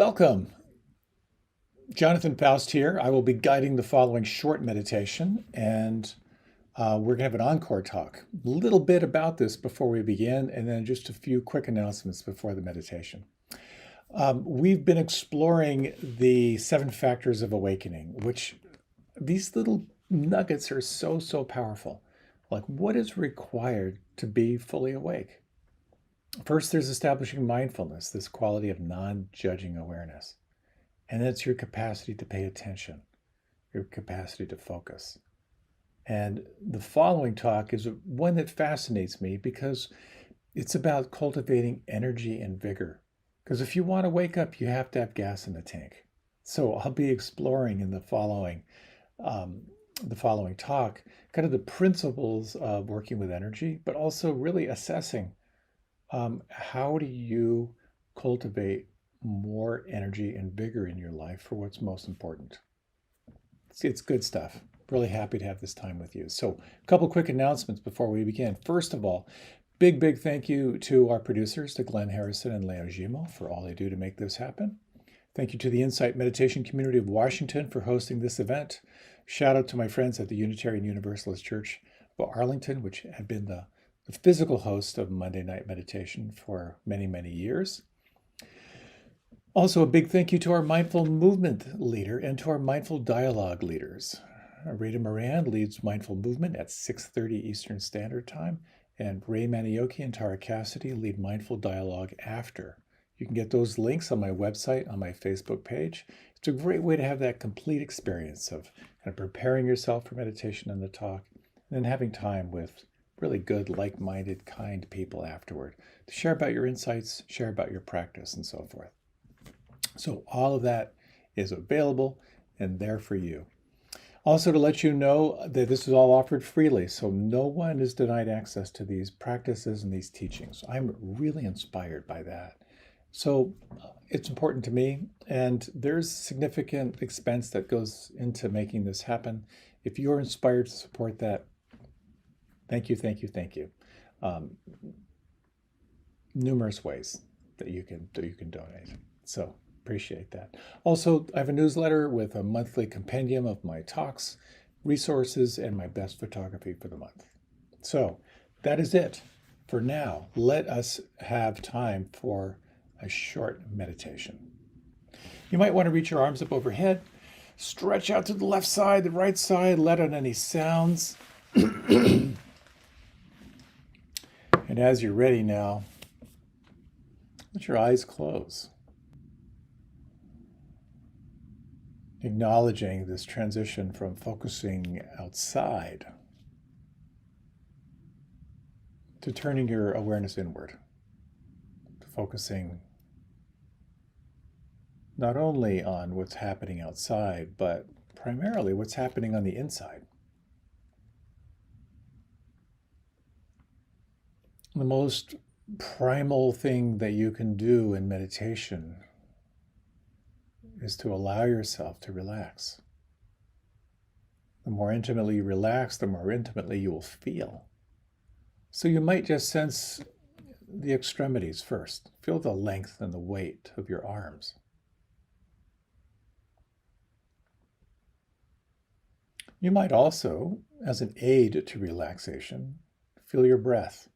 Welcome. Jonathan Foust here. I will be guiding the following short meditation, and we're going to have an encore talk. A little bit about this before we begin, and then just a few quick announcements before the meditation. We've been exploring the 7 factors of awakening, which these little nuggets are so powerful. Like, what is required to be fully awake? First, there's establishing mindfulness, this quality of non-judging awareness. And that's your capacity to pay attention, your capacity to focus. And the following talk is one that fascinates me because it's about cultivating energy and vigor. Because if you want to wake up, you have to have gas in the tank. So I'll be exploring in the following talk kind of the principles of working with energy, but also really assessing how do you cultivate more energy and vigor in your life for what's most important. It's good stuff. Really happy to have this time with you. So a couple quick announcements before we begin. First of all, big thank you to our producers, to Glenn Harrison and Leo Gimo, for all they do to make this happen. Thank you to the Insight Meditation Community of Washington for hosting this event. Shout out to my friends at the Unitarian Universalist Church of Arlington, which have been the physical host of Monday Night Meditation for many years. Also, a big thank you to our Mindful Movement leader and to our Mindful Dialogue leaders. Rita Moran leads Mindful Movement at 6:30 Eastern Standard Time, and Ray Manioki and Tara Cassidy lead Mindful Dialogue after. You can get those links on my website, on my Facebook page. It's a great way to have that complete experience of kind of preparing yourself for meditation and the talk, and then having time with really good, like-minded, kind people afterward to share about your insights, share about your practice, and so forth. So all of that is available and there for you. Also, to let you know that this is all offered freely, so no one is denied access to these practices and these teachings. I'm really inspired by that. So it's important to me, and there's significant expense that goes into making this happen. If you're inspired to support that, thank you. Numerous ways that you can donate. So appreciate that. Also, I have a newsletter with a monthly compendium of my talks, resources, and my best photography for the month. So that is it for now. Let us have time for a short meditation. You might want to reach your arms up overhead, stretch out to the left side, the right side, let out any sounds. And as you're ready now, let your eyes close. Acknowledging this transition from focusing outside to turning your awareness inward, to focusing not only on what's happening outside, but primarily what's happening on the inside. The most primal thing that you can do in meditation is to allow yourself to relax. The more intimately you relax, the more intimately you will feel. So you might just sense the extremities first. Feel the length and the weight of your arms. You might also, as an aid to relaxation, feel your breath.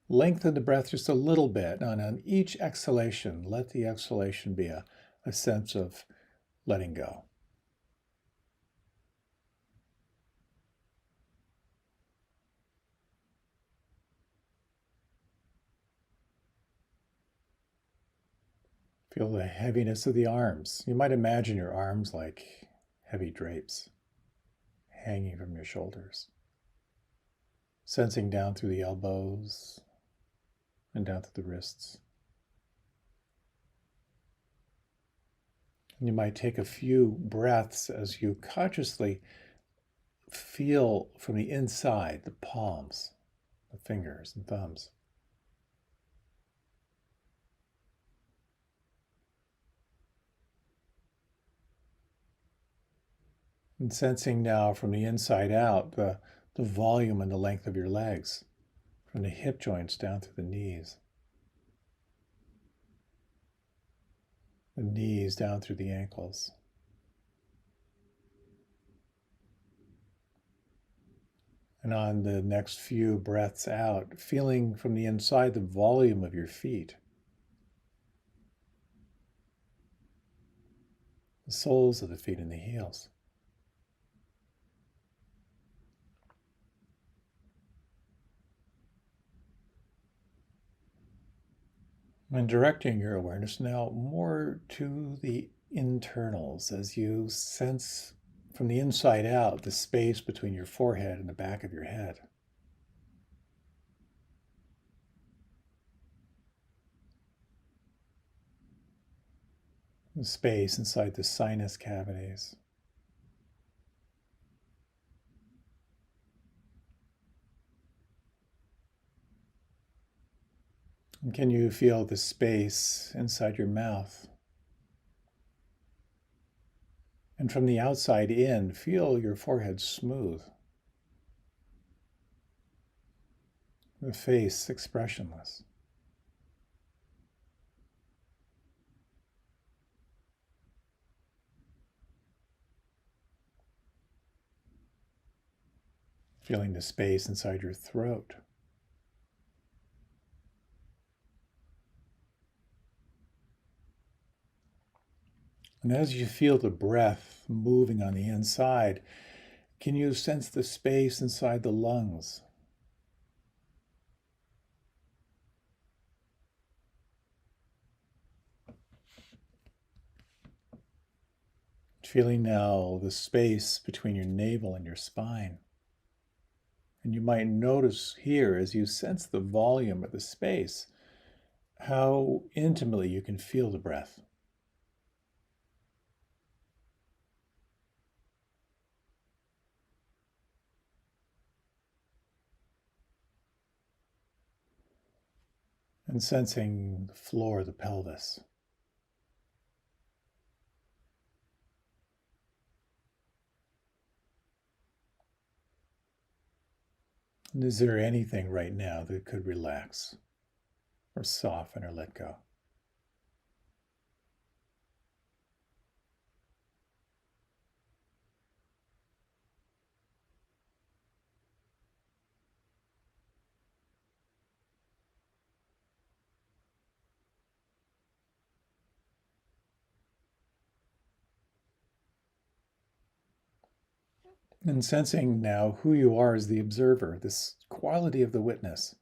Lengthen the breath just a little bit, and on each exhalation, let the exhalation be a sense of letting go. Feel the heaviness of the arms. You might imagine your arms like heavy drapes hanging from your shoulders, sensing down through the elbows and down through the wrists. And you might take a few breaths as you consciously feel from the inside the palms, the fingers and thumbs. And sensing now from the inside out the volume and the length of your legs, from the hip joints down to the knees. the knees down through the ankles. And on the next few breaths out, feeling from the inside the volume of your feet, the soles of the feet and the heels. And directing your awareness now more to the internals as you sense from the inside out the space between your forehead and the back of your head. The space inside the sinus cavities. And can you feel the space inside your mouth? And from the outside in, feel your forehead smooth, the face expressionless. Feeling the space inside your throat. And as you feel the breath moving on the inside, can you sense the space inside the lungs? Feeling now the space between your navel and your spine. And you might notice here, as you sense the volume of the space, how intimately you can feel the breath. And sensing the floor of the pelvis. And is there anything right now that could relax or soften or let go? And sensing now who you are as the observer, this quality of the witness.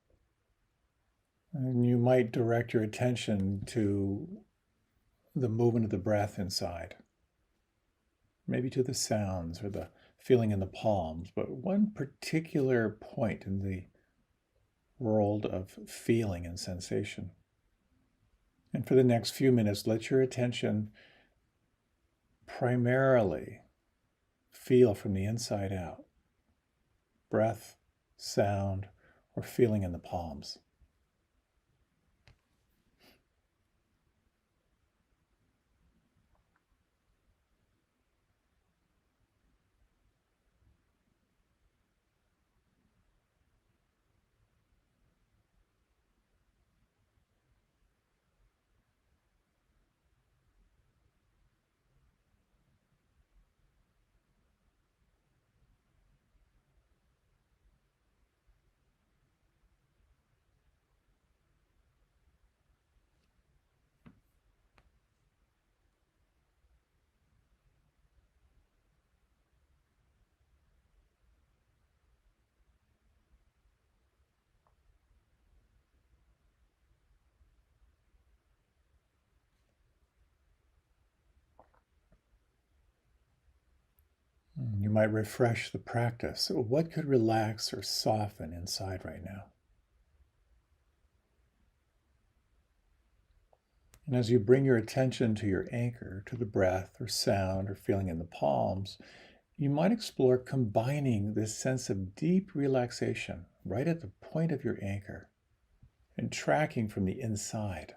And you might direct your attention to the movement of the breath inside, maybe to the sounds or the feeling in the palms, but one particular point in the world of feeling and sensation. And for the next few minutes, let your attention primarily feel from the inside out, breath, sound, or feeling in the palms. You might refresh the practice. So what could relax or soften inside right now? And as you bring your attention to your anchor, to the breath or sound or feeling in the palms, you might explore combining this sense of deep relaxation right at the point of your anchor and tracking from the inside,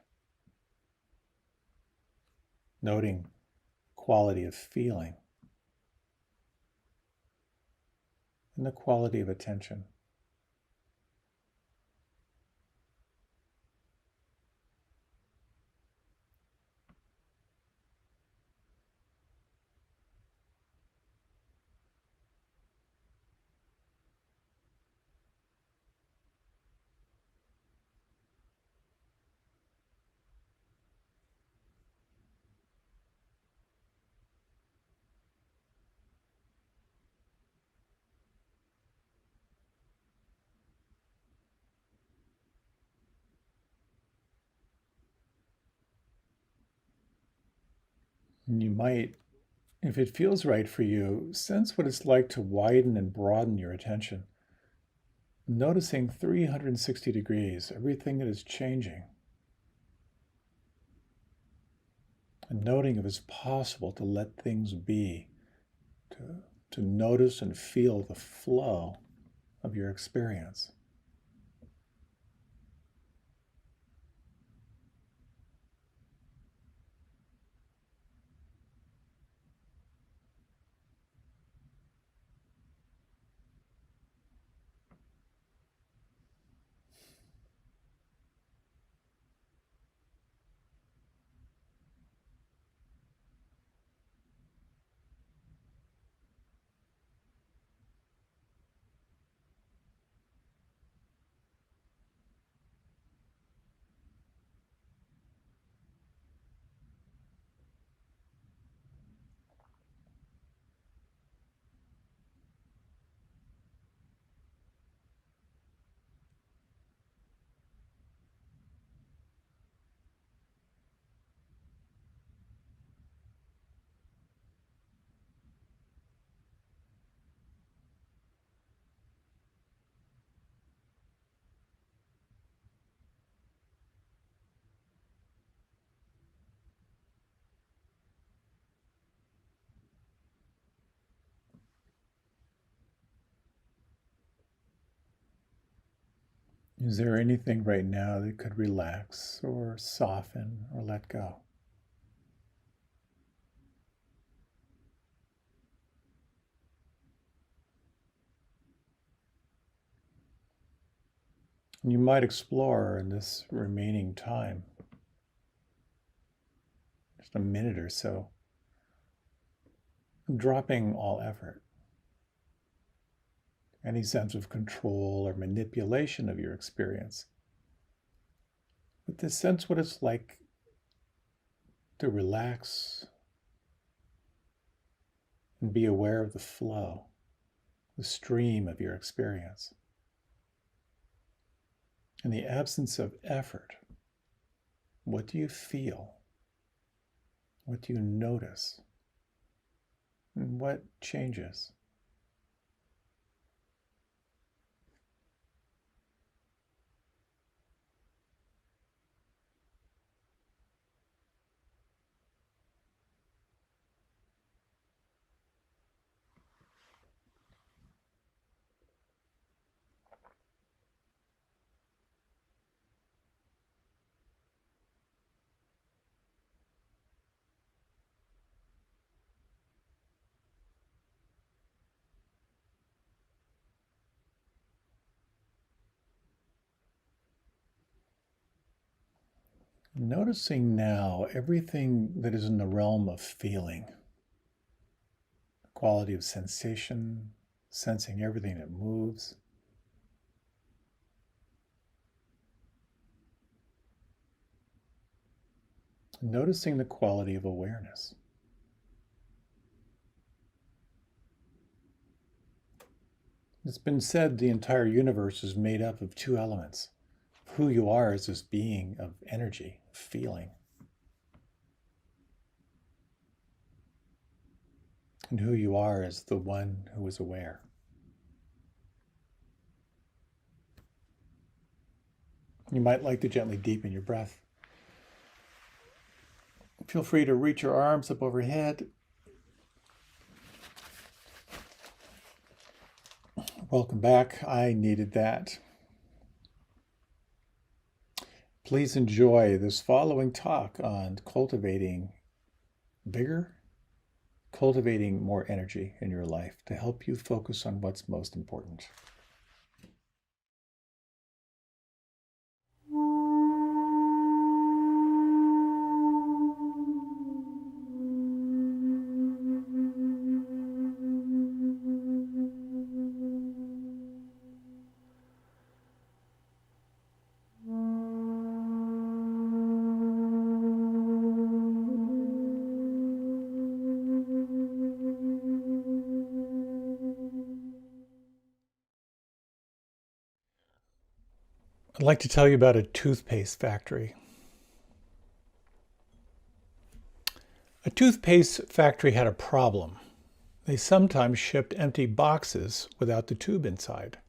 noting quality of feeling and the quality of attention. And you might, if it feels right for you, sense what it's like to widen and broaden your attention, noticing 360 degrees, everything that is changing, and noting if it's possible to let things be, to, to notice and feel the flow of your experience. Is there anything right now that could relax or soften or let go? And you might explore in this remaining time, just a minute or so, dropping all effort, any sense of control or manipulation of your experience. But to sense what it's like to relax and be aware of the flow, the stream of your experience. In the absence of effort, what do you feel? What do you notice? And what changes? Noticing now everything that is in the realm of feeling, the quality of sensation, sensing everything that moves. Noticing the quality of awareness. It's been said the entire universe is made up of two elements. Who you are is this being of energy, feeling, and who you are is the one who is aware. You might like to gently deepen your breath. Feel free to reach your arms up overhead. Welcome back. I needed that. Please enjoy this following talk on cultivating vigor, cultivating more energy in your life to help you focus on what's most important. I'd like to tell you about a toothpaste factory. A toothpaste factory had a problem. They sometimes shipped empty boxes without the tube inside.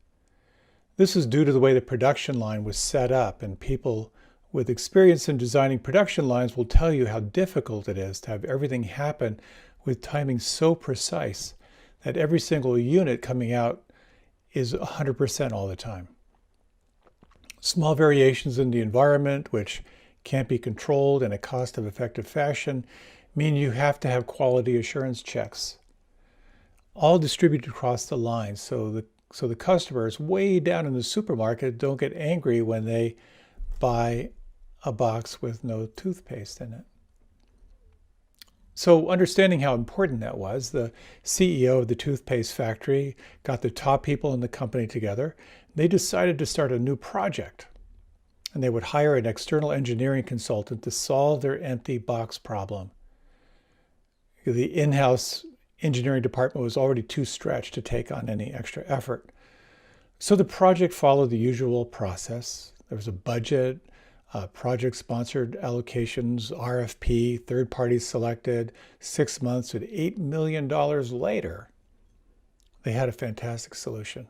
This is due to the way the production line was set up, and people with experience in designing production lines will tell you how difficult it is to have everything happen with timing so precise that every single unit coming out is 100% all the time. Small variations in the environment, which can't be controlled in a cost-effective fashion, mean you have to have quality assurance checks, all distributed across the line, so the customers way down in the supermarket don't get angry when they buy a box with no toothpaste in it. So understanding how important that was, the CEO of the toothpaste factory got the top people in the company together. They decided to start a new project, and they would hire an external engineering consultant to solve their empty box problem. The in-house engineering department was already too stretched to take on any extra effort. So the project followed the usual process. There was a budget, project-sponsored allocations, RFP, third parties selected, 6 months, and $8 million later, they had a fantastic solution.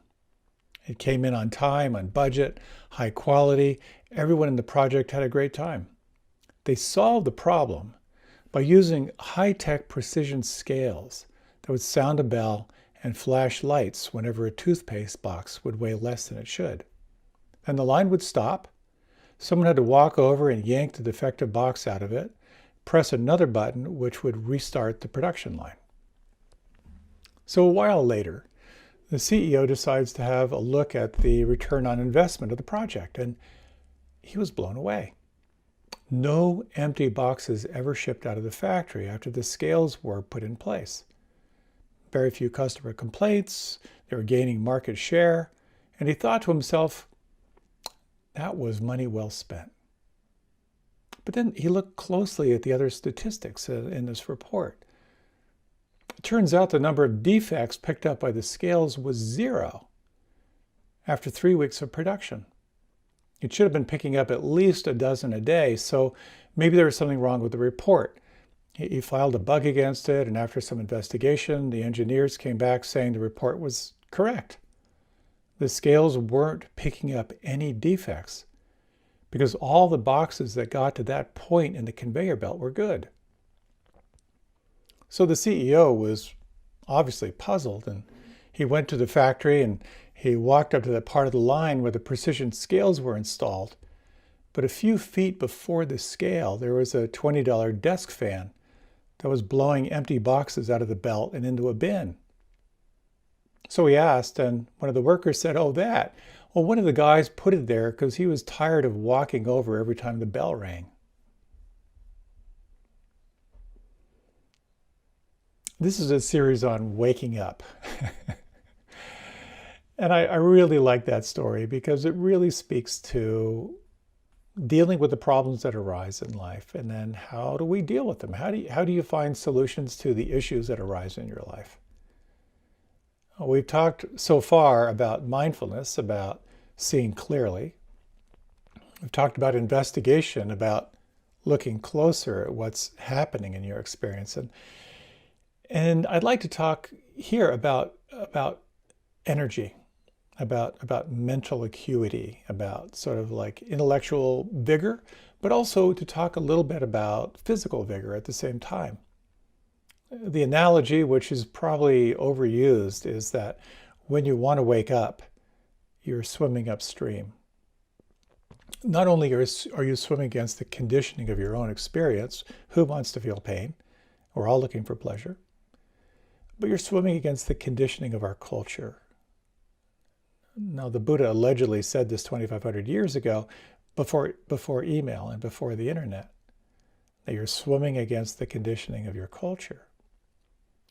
It came in on time, on budget, high quality. Everyone in the project had a great time. They solved the problem by using high-tech precision scales that would sound a bell and flash lights whenever a toothpaste box would weigh less than it should. And the line would stop. Someone had to walk over and yank the defective box out of it, press another button, which would restart the production line. So a while later, the CEO decides to have a look at the return on investment of the project, and he was blown away. No empty boxes ever shipped out of the factory after the scales were put in place. Very few customer complaints, they were gaining market share, and he thought to himself, that was money well spent. But then he looked closely at the other statistics in this report. It turns out the number of defects picked up by the scales was 0 after 3 weeks of production. It should have been picking up at least a dozen a day, so maybe there was something wrong with the report. He filed a bug against it, and after some investigation, the engineers came back saying the report was correct. The scales weren't picking up any defects because all the boxes that got to that point in the conveyor belt were good. So the CEO was obviously puzzled, and he went to the factory and he walked up to that part of the line where the precision scales were installed. But a few feet before the scale, there was a $20 desk fan that was blowing empty boxes out of the belt and into a bin. So he asked, and one of the workers said, oh, that. Well, one of the guys put it there because he was tired of walking over every time the bell rang. This is a series on waking up. And I really like that story because it really speaks to dealing with the problems that arise in life, and then how do we deal with them? How do you find solutions to the issues that arise in your life? We've talked so far about mindfulness, about seeing clearly. We've talked about investigation, about looking closer at what's happening in your experience. And I'd like to talk here about energy, about mental acuity, about sort of like intellectual vigor, but also to talk a little bit about physical vigor at the same time. The analogy, which is probably overused, is that when you want to wake up, you're swimming upstream. Not only are you swimming against the conditioning of your own experience, who wants to feel pain? We're all looking for pleasure. But you're swimming against the conditioning of our culture. Now, the Buddha allegedly said this 2,500 years ago, before email and before the internet, that you're swimming against the conditioning of your culture.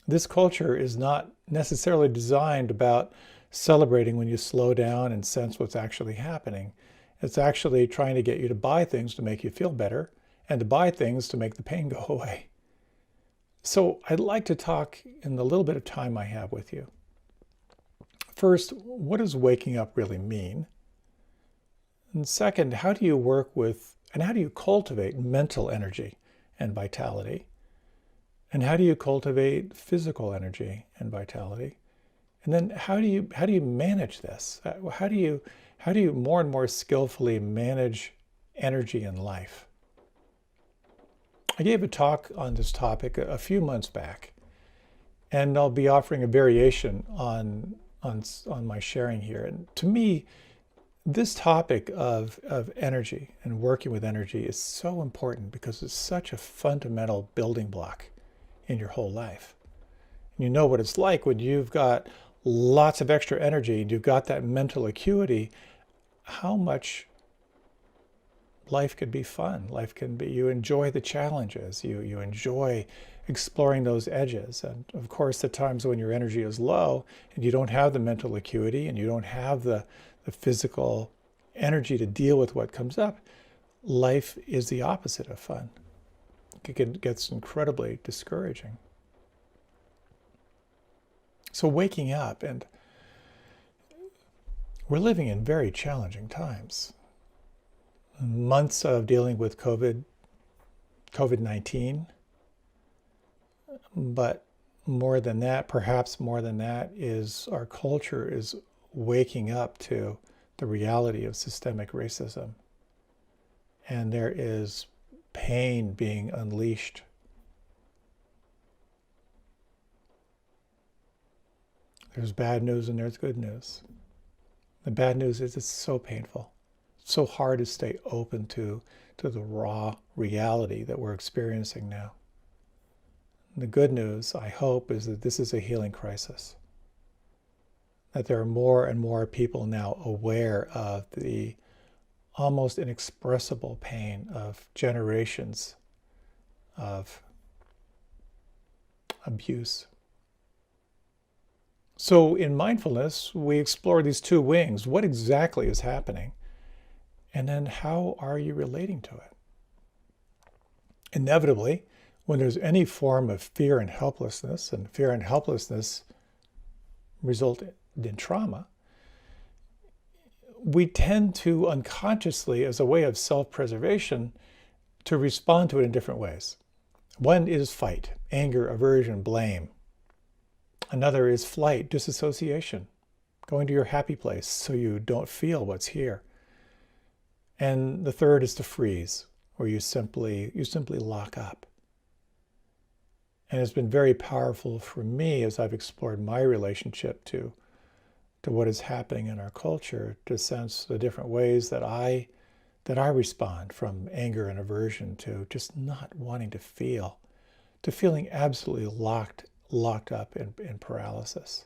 This culture is not necessarily designed about celebrating when you slow down and sense what's actually happening. It's actually trying to get you to buy things to make you feel better and to buy things to make the pain go away. So I'd like to talk in the little bit of time I have with you. First, what does waking up really mean? And second, how do you work with and how do you cultivate mental energy and vitality? And how do you cultivate physical energy and vitality? And then how do you manage this? How do you more and more skillfully manage energy in life? I gave a talk on this topic a few months back, and I'll be offering a variation on my sharing here. And to me, this topic of energy and working with energy is so important because it's such a fundamental building block in your whole life. You know what it's like when you've got lots of extra energy and you've got that mental acuity, how much life could be fun. Life can be, you enjoy the challenges, you enjoy exploring those edges. And of course, the times when your energy is low and you don't have the mental acuity and you don't have the physical energy to deal with what comes up, life is the opposite of fun. It gets incredibly discouraging. So waking up, and we're living in very challenging times. Months of dealing with COVID-19, but more than that, perhaps more than that, is our culture is waking up to the reality of systemic racism. And there is pain being unleashed. There's bad news and there's good news. The bad news is it's so painful. It's so hard to stay open to the raw reality that we're experiencing now. The good news, I hope, is that this is a healing crisis. That there are more and more people now aware of the almost inexpressible pain of generations of abuse. So in mindfulness, we explore these two wings. What exactly is happening? And then how are you relating to it? Inevitably, when there's any form of fear and helplessness result in trauma, we tend to unconsciously, as a way of self-preservation, to respond to it in different ways. One is fight, anger, aversion, blame. Another is flight, disassociation, going to your happy place so you don't feel what's here. And the third is to freeze, where you simply lock up. And it's been very powerful for me as I've explored my relationship to what is happening in our culture, to sense the different ways that I respond, from anger and aversion to just not wanting to feel, to feeling absolutely locked up in paralysis.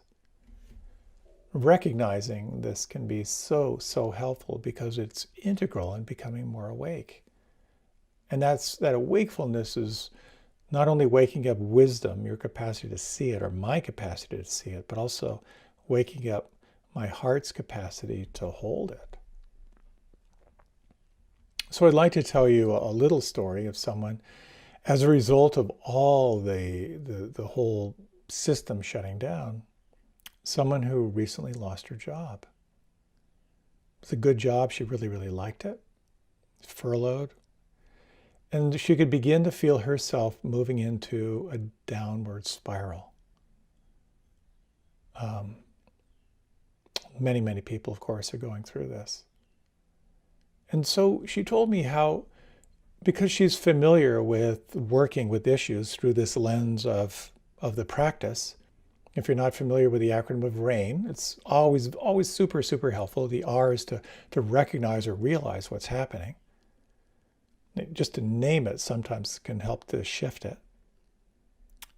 Recognizing this can be so helpful because it's integral in becoming more awake. And that awakefulness is not only waking up wisdom, your capacity to see it, or my capacity to see it, but also waking up my heart's capacity to hold it. So I'd like to tell you a little story of someone, as a result of all the whole system shutting down, someone who recently lost her job. It was a good job. She really liked it. Furloughed. And she could begin to feel herself moving into a downward spiral. Many people, of course, are going through this. And so she told me how, because she's familiar with working with issues through this lens of the practice. If you're not familiar with the acronym of RAIN, it's always super helpful. The R is to recognize or realize what's happening. Just to name it sometimes can help to shift it.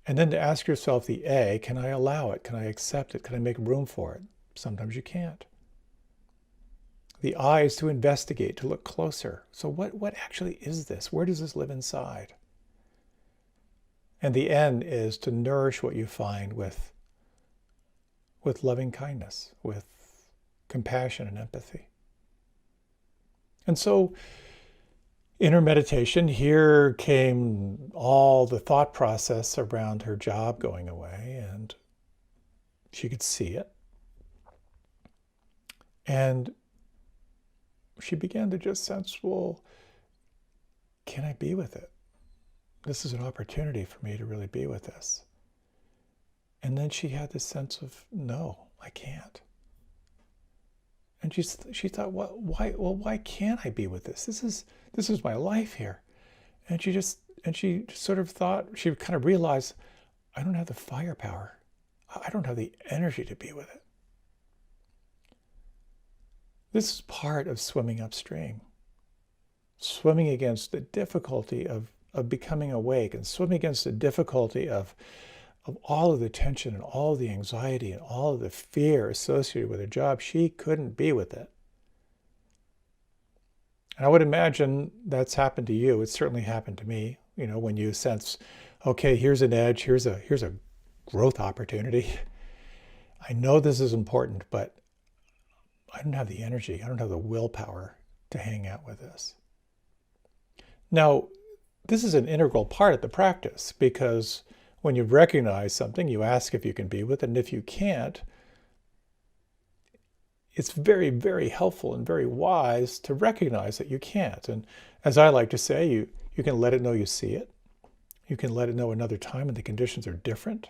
And then to ask yourself the A, can I allow it? Can I accept it? Can I make room for it? Sometimes you can't. The I is to investigate, to look closer. So what actually is this? Where does this live inside? And the N is to nourish what you find with loving kindness, with compassion and empathy. And so in her meditation, here came all the thought process around her job going away, and she could see it. And she began to just sense, well, can I be with it? this is an opportunity for me to really be with this. And then she had this sense of, no, I can't. And she thought, why can't I be with this? This is my life here. And she just sort of thought, she kind of realized, I don't have the firepower. I don't have the energy to be with it. This is part of swimming upstream. Swimming against the difficulty of becoming awake, and swimming against the difficulty of all of the tension and all of the anxiety and all of the fear associated with her job. She couldn't be with it. And I would imagine that's happened to you. It's certainly happened to me. You know, when you sense, okay, here's an edge, here's a growth opportunity. I know this is important, but I don't have the energy, I don't have the willpower to hang out with this. Now, this is an integral part of the practice, because when you recognize something, you ask if you can be with it, and if you can't, it's very, very helpful and very wise to recognize that you can't. And as I like to say, you can let it know you see it. You can let it know another time when the conditions are different.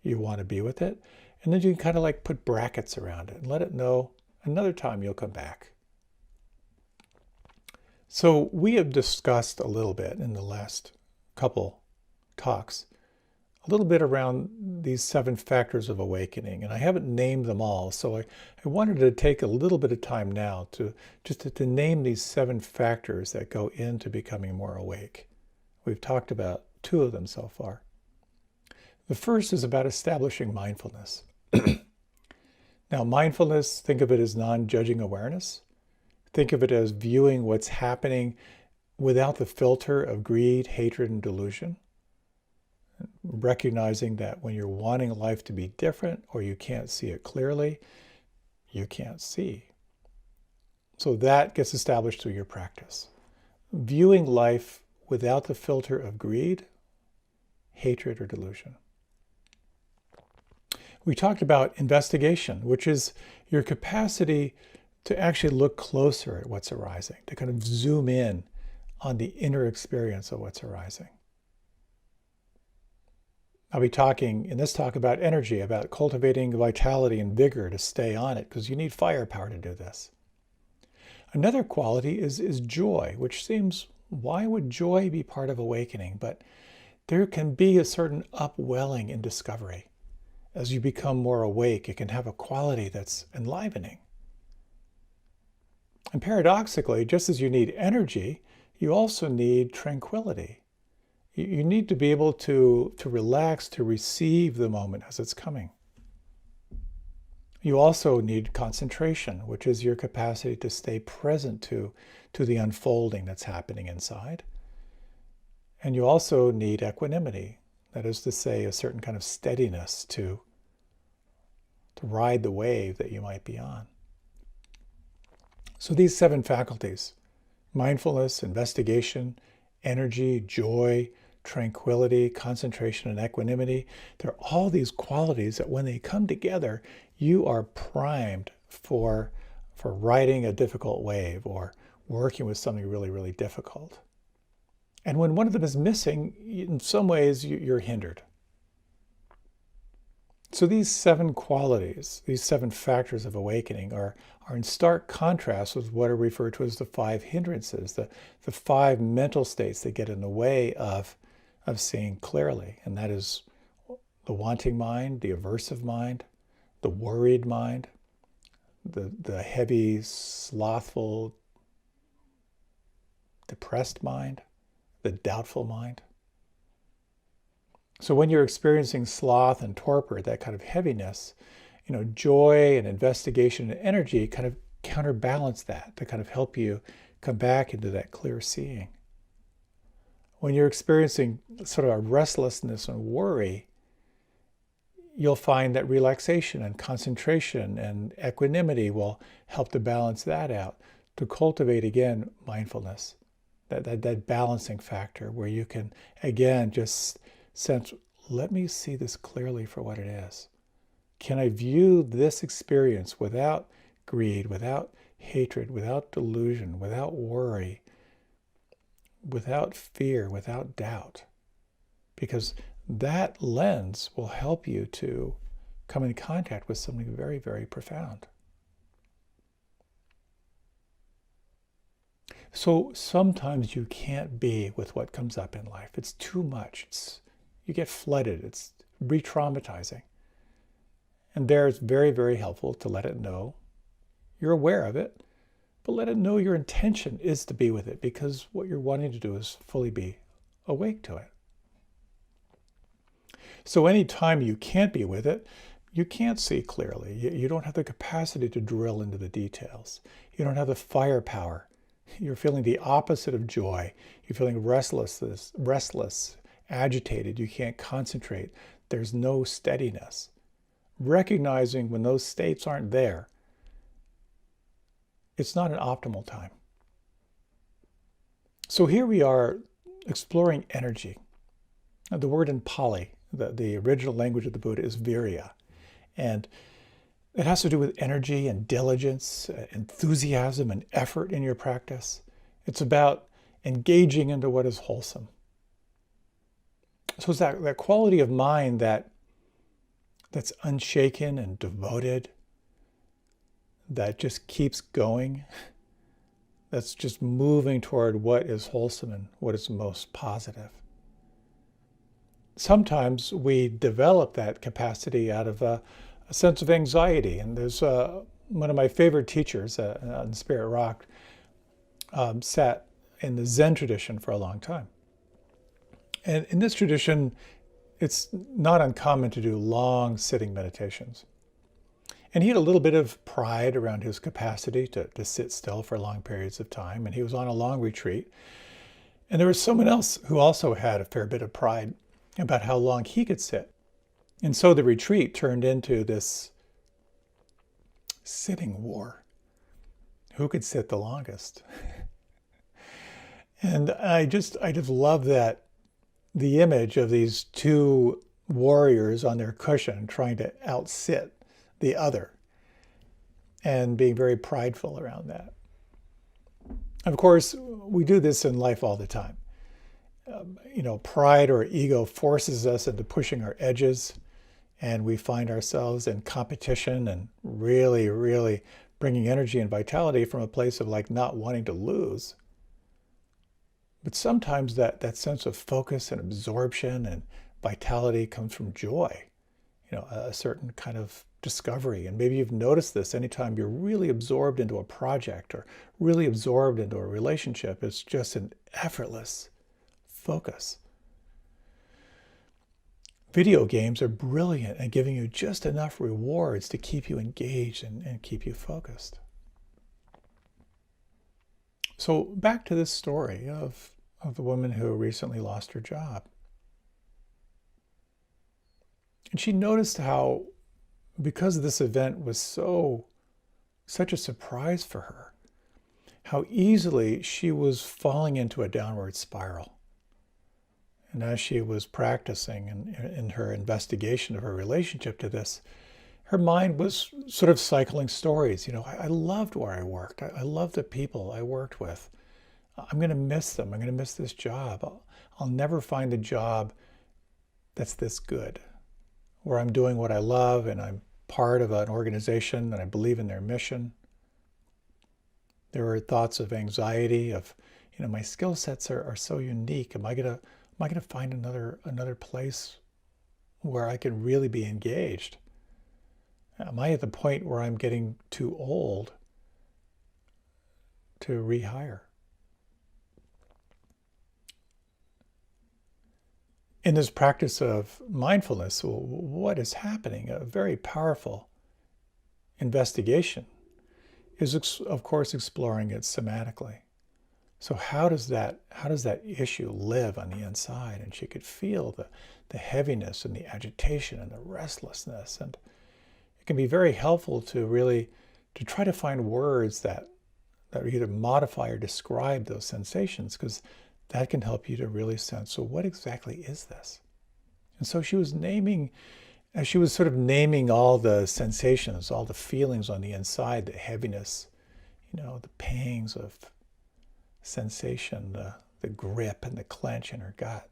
You want to be with it. And then you can kind of like put brackets around it and let it know another time you'll come back. So we have discussed a little bit in the last couple talks, a little bit around these 7 factors of awakening, and I haven't named them all, so I wanted to take a little bit of time now to name these 7 factors that go into becoming more awake. We've talked about 2 of them so far. The first is about establishing mindfulness. Now, mindfulness, think of it as non-judging awareness. Think of it as viewing what's happening without the filter of greed, hatred, and delusion. Recognizing that when you're wanting life to be different or you can't see it clearly, you can't see. So that gets established through your practice. Viewing life without the filter of greed, hatred, or delusion. We talked about investigation, which is your capacity to actually look closer at what's arising, to kind of zoom in on the inner experience of what's arising. I'll be talking in this talk about energy, about cultivating vitality and vigor to stay on it, because you need firepower to do this. Another quality is joy, which seems, why would joy be part of awakening? But there can be a certain upwelling in discovery. As you become more awake, it can have a quality that's enlivening. And paradoxically, just as you need energy, you also need tranquility. You need to be able to relax, to receive the moment as it's coming. You also need concentration, which is your capacity to stay present to the unfolding that's happening inside. And you also need equanimity, that is to say, a certain kind of steadiness to ride the wave that you might be on. So these 7 faculties, mindfulness, investigation, energy, joy, tranquility, concentration, and equanimity, they're all these qualities that when they come together, you are primed for riding a difficult wave or working with something really, really difficult. And when one of them is missing, in some ways you're hindered. So these 7 qualities, these 7 factors of awakening are in stark contrast with what are referred to as the 5 hindrances, the 5 mental states that get in the way of seeing clearly. And that is the wanting mind, the aversive mind, the worried mind, the heavy, slothful, depressed mind, the doubtful mind. So when you're experiencing sloth and torpor, that kind of heaviness, joy and investigation and energy kind of counterbalance that to kind of help you come back into that clear seeing. When you're experiencing sort of a restlessness and worry, you'll find that relaxation and concentration and equanimity will help to balance that out, to cultivate, again, mindfulness, that balancing factor where you can, again, just sense, let me see this clearly for what it is. Can I view this experience without greed, without hatred, without delusion, without worry, without fear, without doubt? because that lens will help you to come in contact with something very, very profound. So sometimes you can't be with what comes up in life. It's too much. You get flooded. It's re-traumatizing. And there it's very, very helpful to let it know you're aware of it, but let it know your intention is to be with it, because what you're wanting to do is fully be awake to it. So anytime you can't be with it, you can't see clearly. You don't have the capacity to drill into the details. You don't have the firepower. You're feeling the opposite of joy. You're feeling restless, agitated. You can't concentrate. There's no steadiness. Recognizing when those states aren't there, it's not an optimal time. So here we are exploring energy. The word in Pali, the original language of the Buddha, is virya. And it has to do with energy and diligence, enthusiasm and effort in your practice. It's about engaging into what is wholesome. So it's that quality of mind that's unshaken and devoted, that just keeps going, that's just moving toward what is wholesome and what is most positive. Sometimes we develop that capacity out of a sense of anxiety. And there's one of my favorite teachers on Spirit Rock sat in the Zen tradition for a long time. And in this tradition, it's not uncommon to do long sitting meditations. And he had a little bit of pride around his capacity to sit still for long periods of time. And he was on a long retreat. And there was someone else who also had a fair bit of pride about how long he could sit. And so the retreat turned into this sitting war. Who could sit the longest? And I just love that, the image of these two warriors on their cushion trying to outsit the other and being very prideful around that. Of course, we do this in life all the time. Pride or ego forces us into pushing our edges, and we find ourselves in competition and really, really bringing energy and vitality from a place of not wanting to lose. But sometimes that sense of focus and absorption and vitality comes from joy, a certain kind of discovery. And maybe you've noticed this anytime you're really absorbed into a project or really absorbed into a relationship. It's just an effortless focus. Video games are brilliant at giving you just enough rewards to keep you engaged and keep you focused. So back to this story of the woman who recently lost her job. And she noticed how, because this event was such a surprise for her, how easily she was falling into a downward spiral. And as she was practicing in her investigation of her relationship to this, her mind was sort of cycling stories. I loved where I worked. I loved the people I worked with. I'm going to miss them. I'm going to miss this job. I'll never find a job that's this good, where I'm doing what I love and I'm part of an organization and I believe in their mission. There were thoughts of anxiety of, my skill sets are so unique. Am I going to find another place where I can really be engaged? Am I at the point where I'm getting too old to rehire? In this practice of mindfulness, what is happening? A very powerful investigation is, of course, exploring it somatically. So how does that issue live on the inside? And she could feel the heaviness and the agitation and the restlessness. And it can be very helpful to try to find words that either modify or describe those sensations, because that can help you to really sense, so what exactly is this? And so she was as she was sort of naming all the sensations, all the feelings on the inside, the heaviness, the pangs of sensation, the grip and the clench in her gut.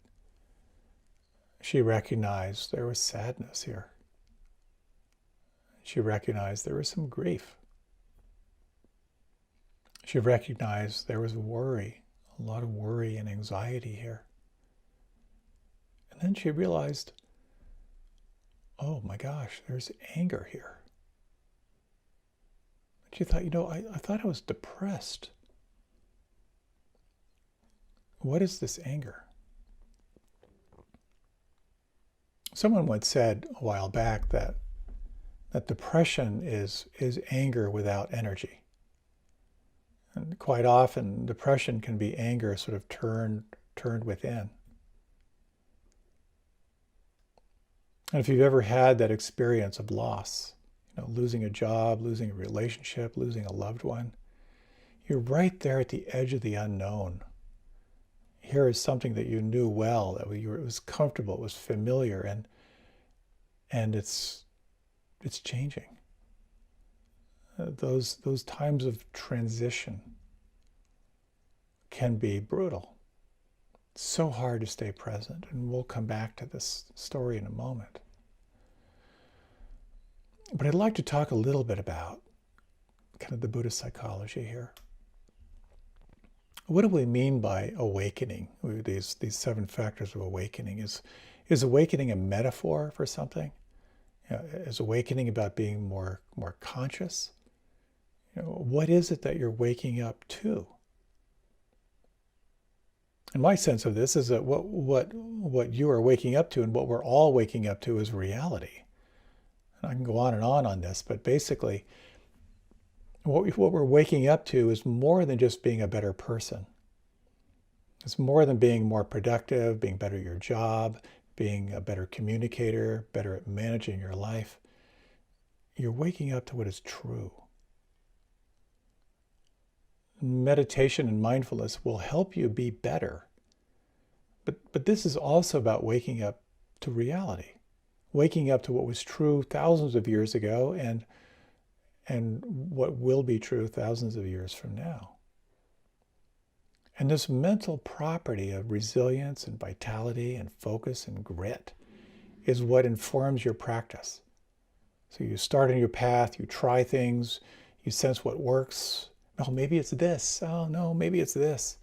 She recognized there was sadness here. She recognized there was some grief. She recognized there was worry, a lot of worry and anxiety here. And then she realized, oh my gosh, there's anger here. She thought, I thought I was depressed. What is this anger? Someone once said a while back that depression is anger without energy. And quite often, depression can be anger sort of turned within. And if you've ever had that experience of loss, losing a job, losing a relationship, losing a loved one, you're right there at the edge of the unknown. Here is something that you knew well, that it was comfortable, it was familiar, and it's changing. Those times of transition can be brutal. It's so hard to stay present, and we'll come back to this story in a moment. But I'd like to talk a little bit about kind of the Buddhist psychology here. What do we mean by awakening? These 7 factors of awakening. Is awakening a metaphor for something? Is awakening about being more conscious? What is it that you're waking up to? And my sense of this is that what you are waking up to and what we're all waking up to is reality. And I can go on this, but basically, what we're waking up to is more than just being a better person. It's more than being more productive, being better at your job, being a better communicator, better at managing your life. You're waking up to what is true. Meditation and mindfulness will help you be better. But this is also about waking up to reality, waking up to what was true thousands of years ago and what will be true thousands of years from now. And this mental property of resilience and vitality and focus and grit is what informs your practice. So you start on your path, you try things, you sense what works. Oh, maybe it's this. Oh, no, maybe it's this.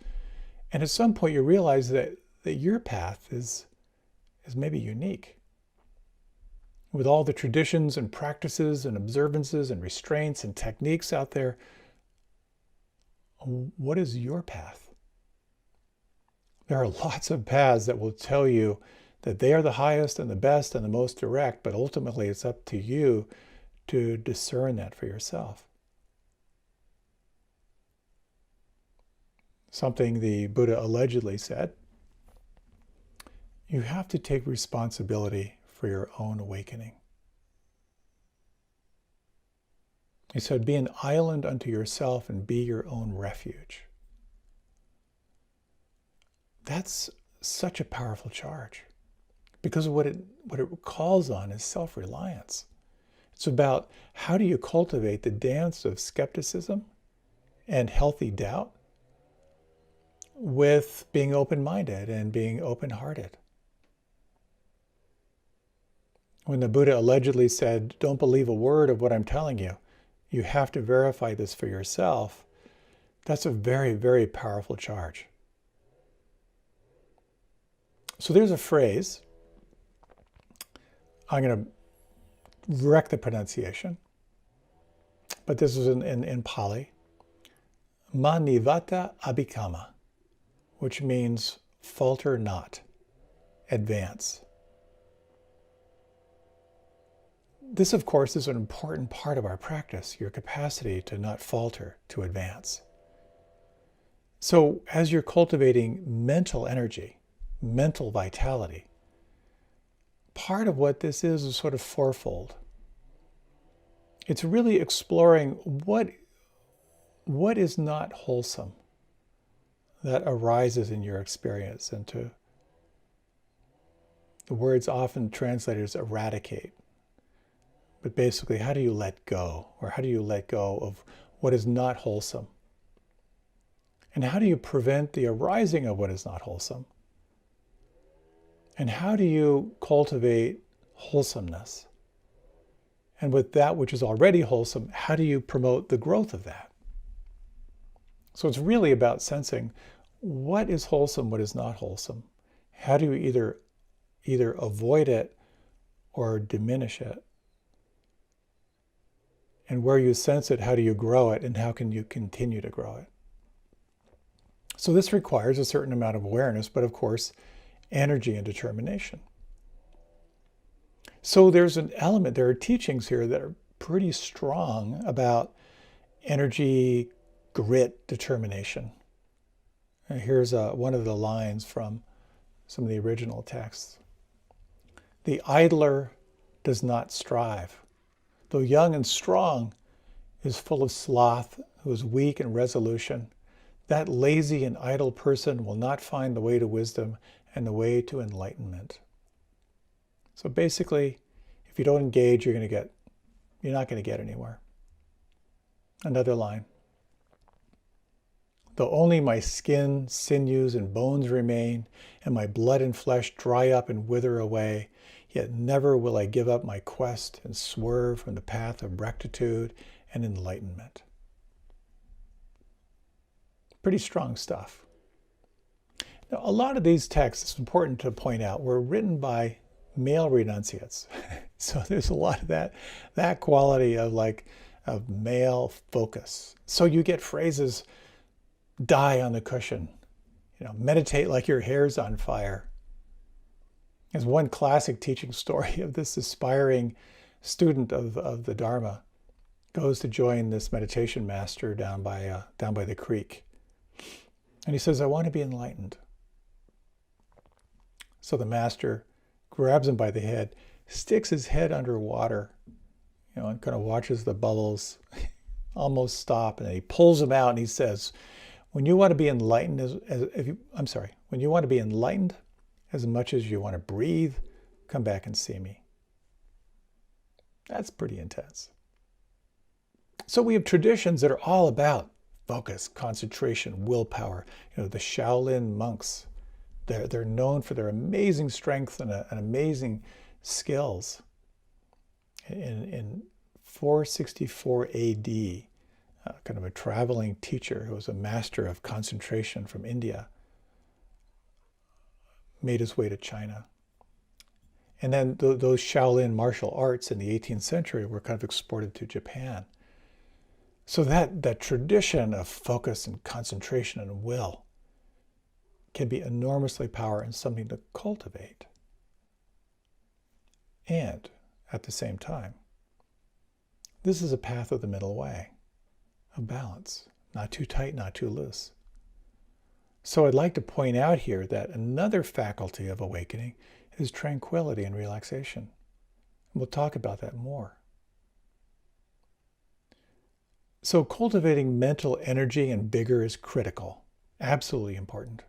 And at some point you realize that your path is maybe unique. With all the traditions and practices and observances and restraints and techniques out there, what is your path? There are lots of paths that will tell you that they are the highest and the best and the most direct, but ultimately it's up to you to discern that for yourself. Something the Buddha allegedly said, you have to take responsibility for your own awakening. He said, be an island unto yourself and be your own refuge. That's such a powerful charge because what it calls on is self-reliance. It's about how do you cultivate the dance of skepticism and healthy doubt with being open-minded and being open-hearted. When the Buddha allegedly said, don't believe a word of what I'm telling you, you have to verify this for yourself, that's a very, very powerful charge. So there's a phrase, I'm going to wreck the pronunciation, but this is in Pali, manivata abhikama, which means falter not, advance. This, of course, is an important part of our practice, your capacity to not falter, to advance. So as you're cultivating mental energy, mental vitality, part of what this is sort of fourfold. It's really exploring what is not wholesome that arises in your experience, and to the words often translated as eradicate. But basically, how do you let go? Or how do you let go of what is not wholesome? And how do you prevent the arising of what is not wholesome? And how do you cultivate wholesomeness? And with that which is already wholesome, how do you promote the growth of that? So it's really about sensing what is wholesome, what is not wholesome. How do you either avoid it or diminish it? And where you sense it, how do you grow it, and how can you continue to grow it? So this requires a certain amount of awareness, but of course, energy and determination. So there's an element, there are teachings here that are pretty strong about energy, grit, determination. And here's one of the lines from some of the original texts. The idler does not strive. Though young and strong, is full of sloth, who is weak in resolution. That lazy and idle person will not find the way to wisdom and the way to enlightenment. So basically, if you don't engage, you're not going to get anywhere. Another line. Though only my skin, sinews, and bones remain, and my blood and flesh dry up and wither away, yet never will I give up my quest and swerve from the path of rectitude and enlightenment. Pretty strong stuff. Now, a lot of these texts, it's important to point out, were written by male renunciates. So there's a lot of that quality of male focus. So you get phrases, die on the cushion, meditate like your hair's on fire. There's one classic teaching story of this aspiring student of the Dharma goes to join this meditation master down by the creek. And he says, I want to be enlightened. So the master grabs him by the head, sticks his head underwater, and kind of watches the bubbles almost stop. And then he pulls him out and he says, when you want to be enlightened, when you want to be enlightened as much as you want to breathe, come back and see me. That's pretty intense. So we have traditions that are all about focus, concentration, willpower. The Shaolin monks, they're known for their amazing strength and amazing skills. In 464 AD, kind of a traveling teacher who was a master of concentration from India made his way to China. And then those Shaolin martial arts in the 18th century were kind of exported to Japan. So that tradition of focus and concentration and will can be enormously powerful and something to cultivate. And at the same time, this is a path of the middle way, of balance, not too tight, not too loose. So I'd like to point out here that another faculty of awakening is tranquility and relaxation. We'll talk about that more. So cultivating mental energy and vigor is critical, absolutely important.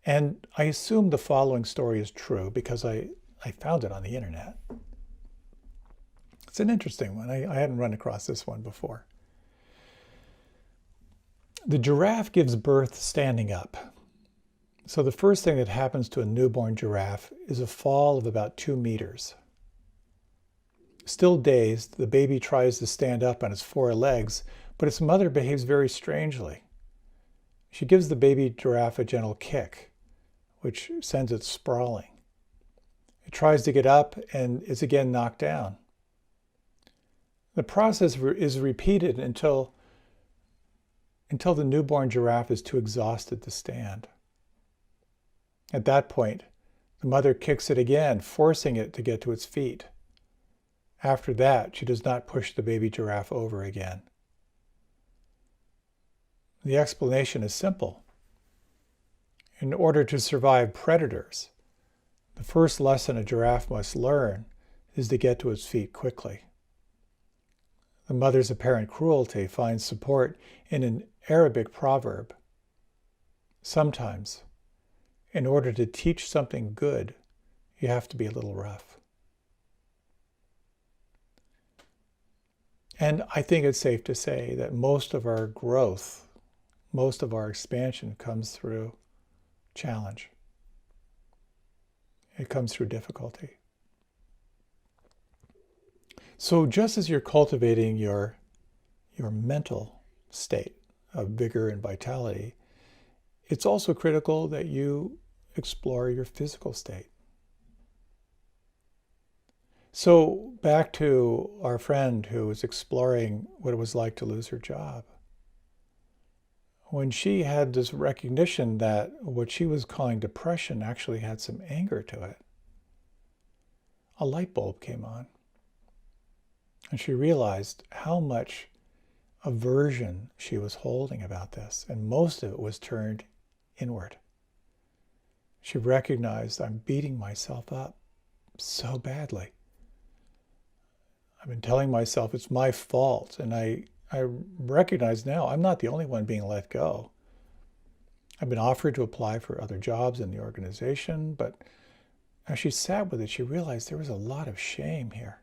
And I assume the following story is true because I found it on the internet. It's an interesting one. I hadn't run across this one before. The giraffe gives birth standing up. So the first thing that happens to a newborn giraffe is a fall of about 2 meters. Still dazed, the baby tries to stand up on its 4 legs, but its mother behaves very strangely. She gives the baby giraffe a gentle kick, which sends it sprawling. It tries to get up and is again knocked down. The process is repeated until the newborn giraffe is too exhausted to stand. At that point, the mother kicks it again, forcing it to get to its feet. After that, she does not push the baby giraffe over again. The explanation is simple. In order to survive predators, the first lesson a giraffe must learn is to get to its feet quickly. The mother's apparent cruelty finds support in an Arabic proverb. Sometimes, in order to teach something good, you have to be a little rough. And I think it's safe to say that most of our growth, most of our expansion comes through challenge. It comes through difficulty. So just as you're cultivating your mental state of vigor and vitality, it's also critical that you explore your physical state. So back to our friend who was exploring what it was like to lose her job. When she had this recognition that what she was calling depression actually had some anger to it, a light bulb came on. And she realized how much aversion she was holding about this, and most of it was turned inward. She recognized, I'm beating myself up so badly. I've been telling myself it's my fault, and I recognize now I'm not the only one being let go. I've been offered to apply for other jobs in the organization, but as she sat with it, she realized there was a lot of shame here.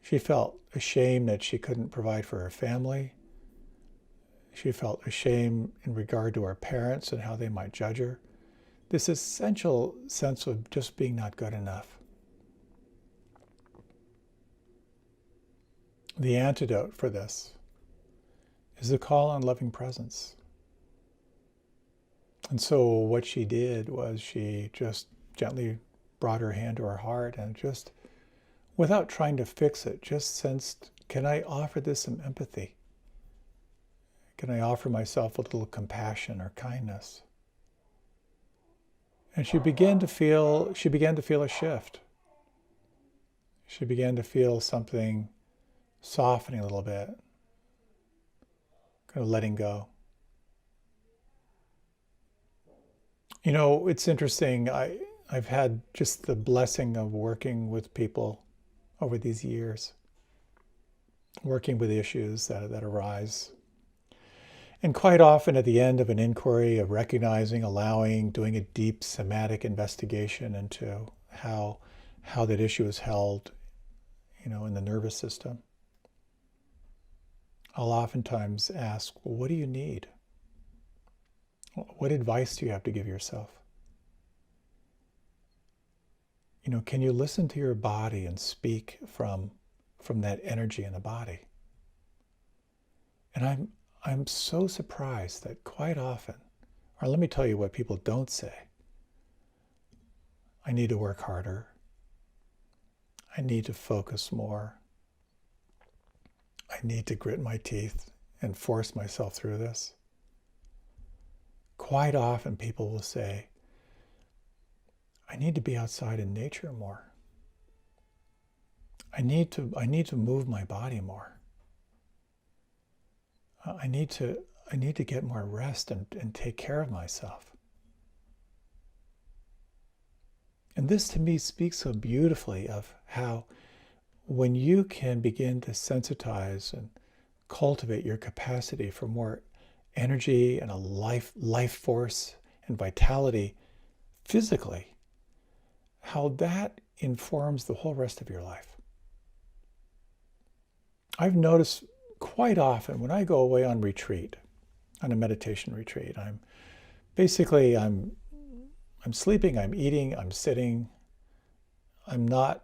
She felt ashamed that she couldn't provide for her family. She felt ashamed in regard to her parents and how they might judge her. This essential sense of just being not good enough. The antidote for this is the call on loving presence. And so what she did was she just gently brought her hand to her heart and just, without trying to fix it, just sensed, can I offer this some empathy? Can I offer myself a little compassion or kindness? And she began to feel a shift. She began to feel something softening a little bit, kind of letting go. You know, it's interesting. I've had just the blessing of working with people over these years, working with issues that arise. And quite often at the end of an inquiry of recognizing, allowing, doing a deep somatic investigation into how that issue is held, in the nervous system, I'll oftentimes ask, well, what do you need? What advice do you have to give yourself? Can you listen to your body and speak from that energy in the body? And I'm so surprised that quite often, or let me tell you what people don't say. I need to work harder. I need to focus more. I need to grit my teeth and force myself through this. Quite often people will say, I need to be outside in nature more. I need to move my body more. I need to get more rest and take care of myself. And this to me speaks so beautifully of how when you can begin to sensitize and cultivate your capacity for more energy and a life force and vitality physically, how that informs the whole rest of your life. I've noticed quite often when I go away on retreat, on a meditation retreat, I'm sleeping, I'm eating, I'm sitting. I'm not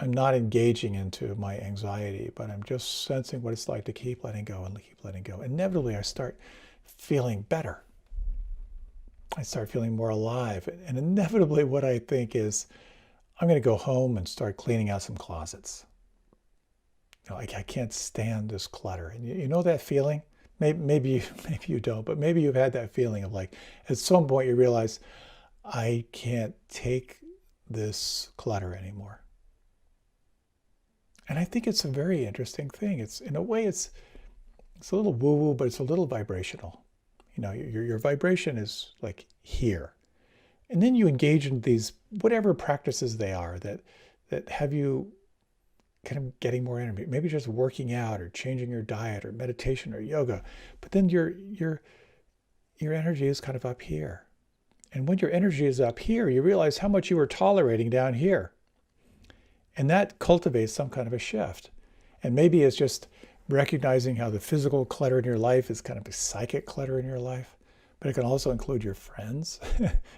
engaging into my anxiety, but I'm just sensing what it's like to keep letting go and keep letting go. Inevitably, I start feeling better. I start feeling more alive. And inevitably, what I think is, I'm going to go home and start cleaning out some closets. I can't stand this clutter. And you know that feeling? Maybe you don't, but maybe you've had that feeling of like, at some point you realize, I can't take this clutter anymore. And I think it's a very interesting thing. It's, in a way, it's a little woo-woo, but it's a little vibrational. Your vibration is like here. And then you engage in these, whatever practices they are that have you kind of getting more energy, maybe just working out or changing your diet or meditation or yoga. But then your energy is kind of up here. And when your energy is up here, you realize how much you were tolerating down here. And that cultivates some kind of a shift. And maybe it's just recognizing how the physical clutter in your life is kind of a psychic clutter in your life. but it can also include your friends.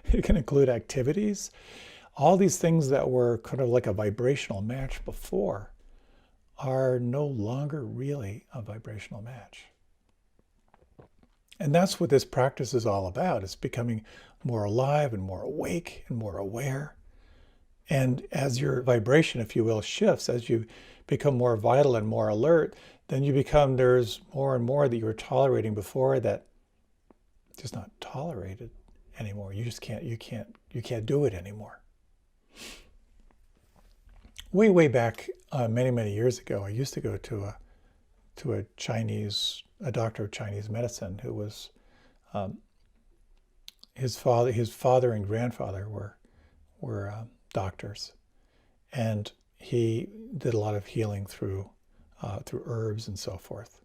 It can include activities. All these things that were kind of like a vibrational match before are no longer really a vibrational match. And that's what this practice is all about. It's becoming more alive and more awake and more aware. And as your vibration, if you will, shifts, as you become more vital and more alert, then there's more and more that you were tolerating before that just not tolerated anymore. You can't do it anymore. Way back, many years ago, I used to go to a doctor of Chinese medicine who was, his father and grandfather were doctors, and he did a lot of healing through herbs and so forth.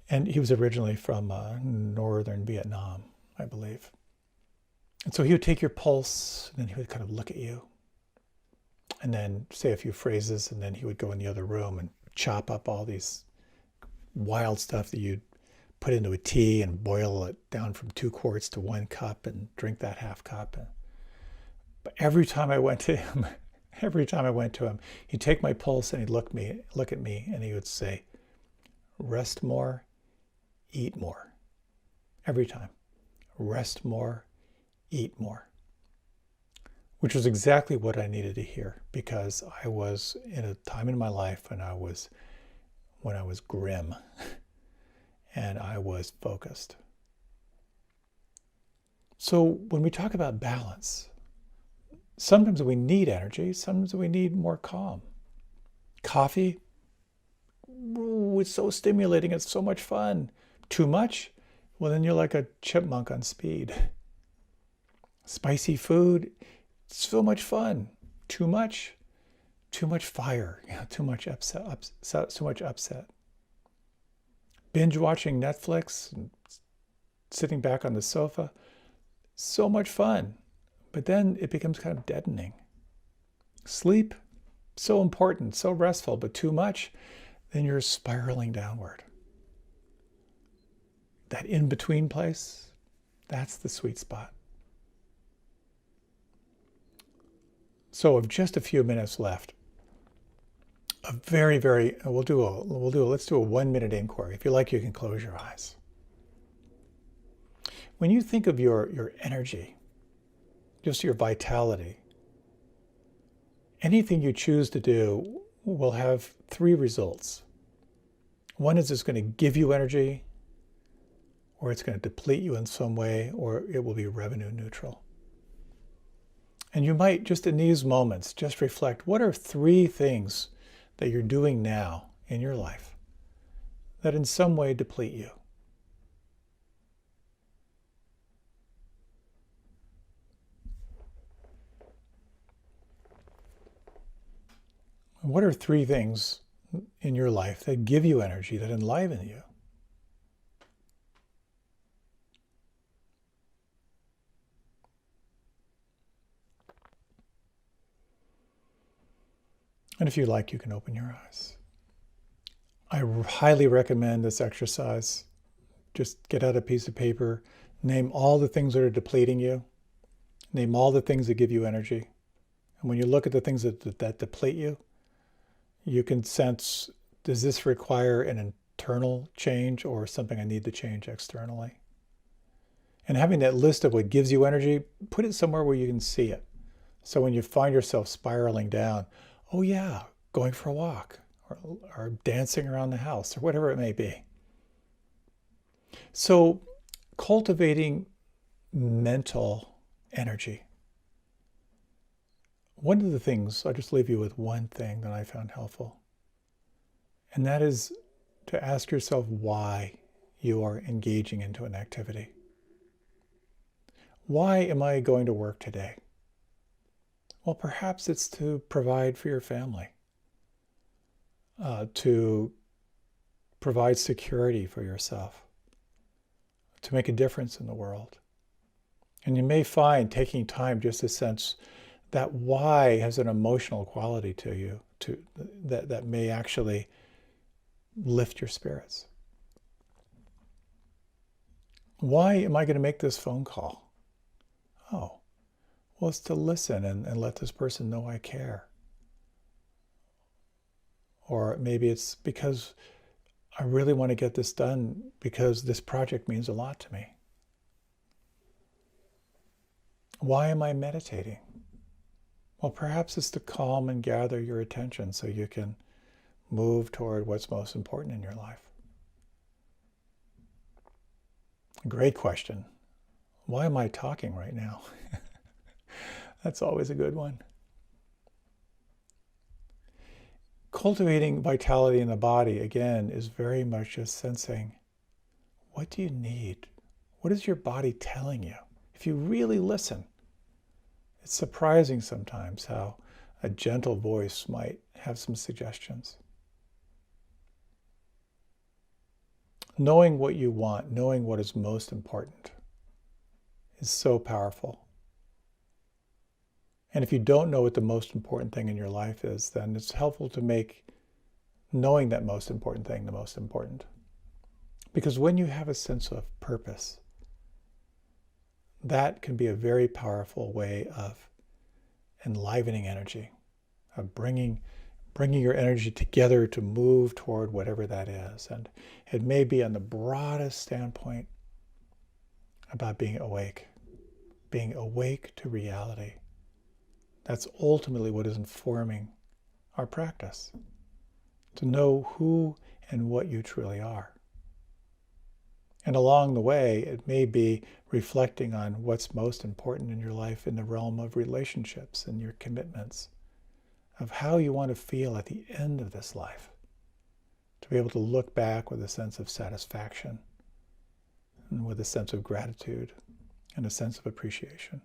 And he was originally from northern Vietnam, I believe. And so he would take your pulse, and then he would kind of look at you, and then say a few phrases, and then he would go in the other room and chop up all these wild stuff that you'd put into a tea and boil it down from 2 quarts to 1 cup and drink that half cup. But every time I went to him, he'd take my pulse and he'd look at me, and he would say, "Rest more, eat more." Every time. Rest more, eat more. Which was exactly what I needed to hear, because I was in a time in my life when I was grim and I was focused. So when we talk about balance, sometimes we need energy, sometimes we need more calm. Coffee, ooh, it's so stimulating, it's so much fun. Too much? Well, then you're like a chipmunk on speed. Spicy food, it's so much fun. Too much fire, too much upset. Binge watching Netflix and sitting back on the sofa, so much fun. But then it becomes kind of deadening. Sleep, so important, so restful, but too much, then you're spiraling downward. That in-between place, that's the sweet spot. So with just a few minutes left, let's do a 1-minute inquiry. If you like, you can close your eyes. When you think of your energy, just your vitality, anything you choose to do will have 3 results. One is it's going to give you energy, or it's going to deplete you in some way, or it will be revenue neutral. And you might, just in these moments, just reflect, what are 3 things that you're doing now in your life that in some way deplete you? What are 3 things in your life that give you energy, that enliven you? And if you like, you can open your eyes. I highly recommend this exercise. Just get out a piece of paper, name all the things that are depleting you, name all the things that give you energy. And when you look at the things that deplete you, you can sense, does this require an internal change or something I need to change externally? And having that list of what gives you energy, put it somewhere where you can see it. So when you find yourself spiraling down, oh yeah, going for a walk or dancing around the house or whatever it may be. So cultivating mental energy. One of the things, I'll just leave you with one thing that I found helpful. And that is to ask yourself why you are engaging into an activity. Why am I going to work today? Well, perhaps it's to provide for your family, to provide security for yourself, to make a difference in the world. And you may find taking time just to sense that why has an emotional quality to you, that may actually lift your spirits. Why am I going to make this phone call? Oh, well, it's to listen and let this person know I care. Or maybe it's because I really want to get this done because this project means a lot to me. Why am I meditating? Well, perhaps it's to calm and gather your attention so you can move toward what's most important in your life. Great question. Why am I talking right now? That's always a good one. Cultivating vitality in the body, again, is very much just sensing, what do you need? What is your body telling you? If you really listen, it's surprising sometimes how a gentle voice might have some suggestions. Knowing what you want, knowing what is most important, is so powerful. And if you don't know what the most important thing in your life is, then it's helpful to make knowing that most important thing the most important. Because when you have a sense of purpose, that can be a very powerful way of enlivening energy, of bringing your energy together to move toward whatever that is. And it may be on the broadest standpoint about being awake to reality. That's ultimately what is informing our practice, to know who and what you truly are. And along the way, it may be reflecting on what's most important in your life in the realm of relationships and your commitments, of how you want to feel at the end of this life, to be able to look back with a sense of satisfaction and with a sense of gratitude and a sense of appreciation.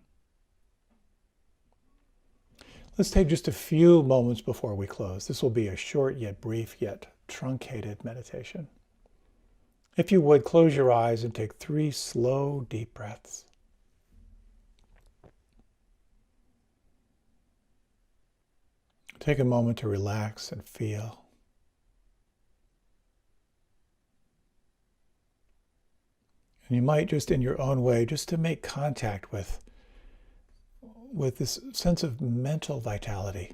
Let's take just a few moments before we close. This will be a short yet brief yet truncated meditation. If you would, close your eyes and take 3 slow, deep breaths. Take a moment to relax and feel. And you might just in your own way, just to make contact with this sense of mental vitality.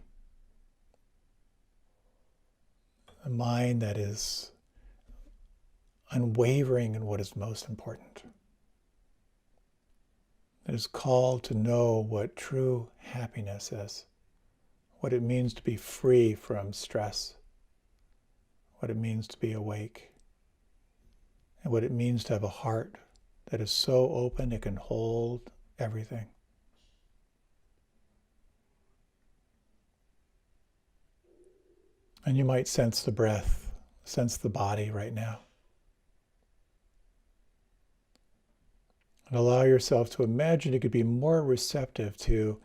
A mind that is unwavering in what is most important. That is called to know what true happiness is, what it means to be free from stress, what it means to be awake, and what it means to have a heart that is so open it can hold everything. And you might sense the breath, sense the body right now. And allow yourself to imagine you could be more receptive to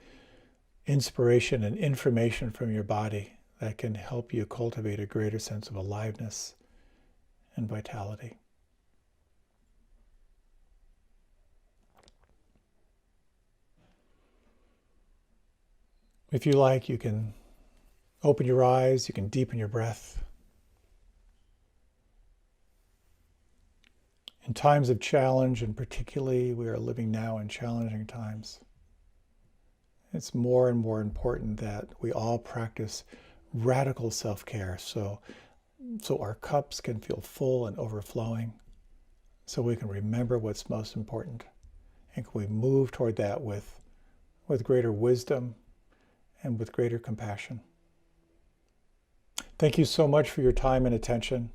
inspiration and information from your body that can help you cultivate a greater sense of aliveness and vitality. If you like, you can open your eyes, you can deepen your breath. In times of challenge, and particularly we are living now in challenging times, it's more and more important that we all practice radical self-care so our cups can feel full and overflowing, so we can remember what's most important, and can we move toward that with greater wisdom and with greater compassion. Thank you so much for your time and attention.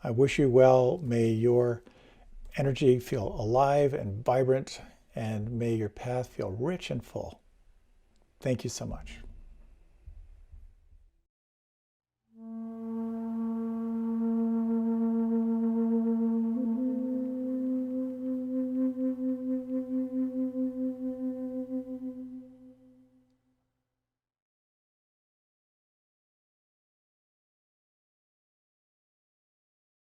I wish you well. May your energy feel alive and vibrant, and may your path feel rich and full. Thank you so much.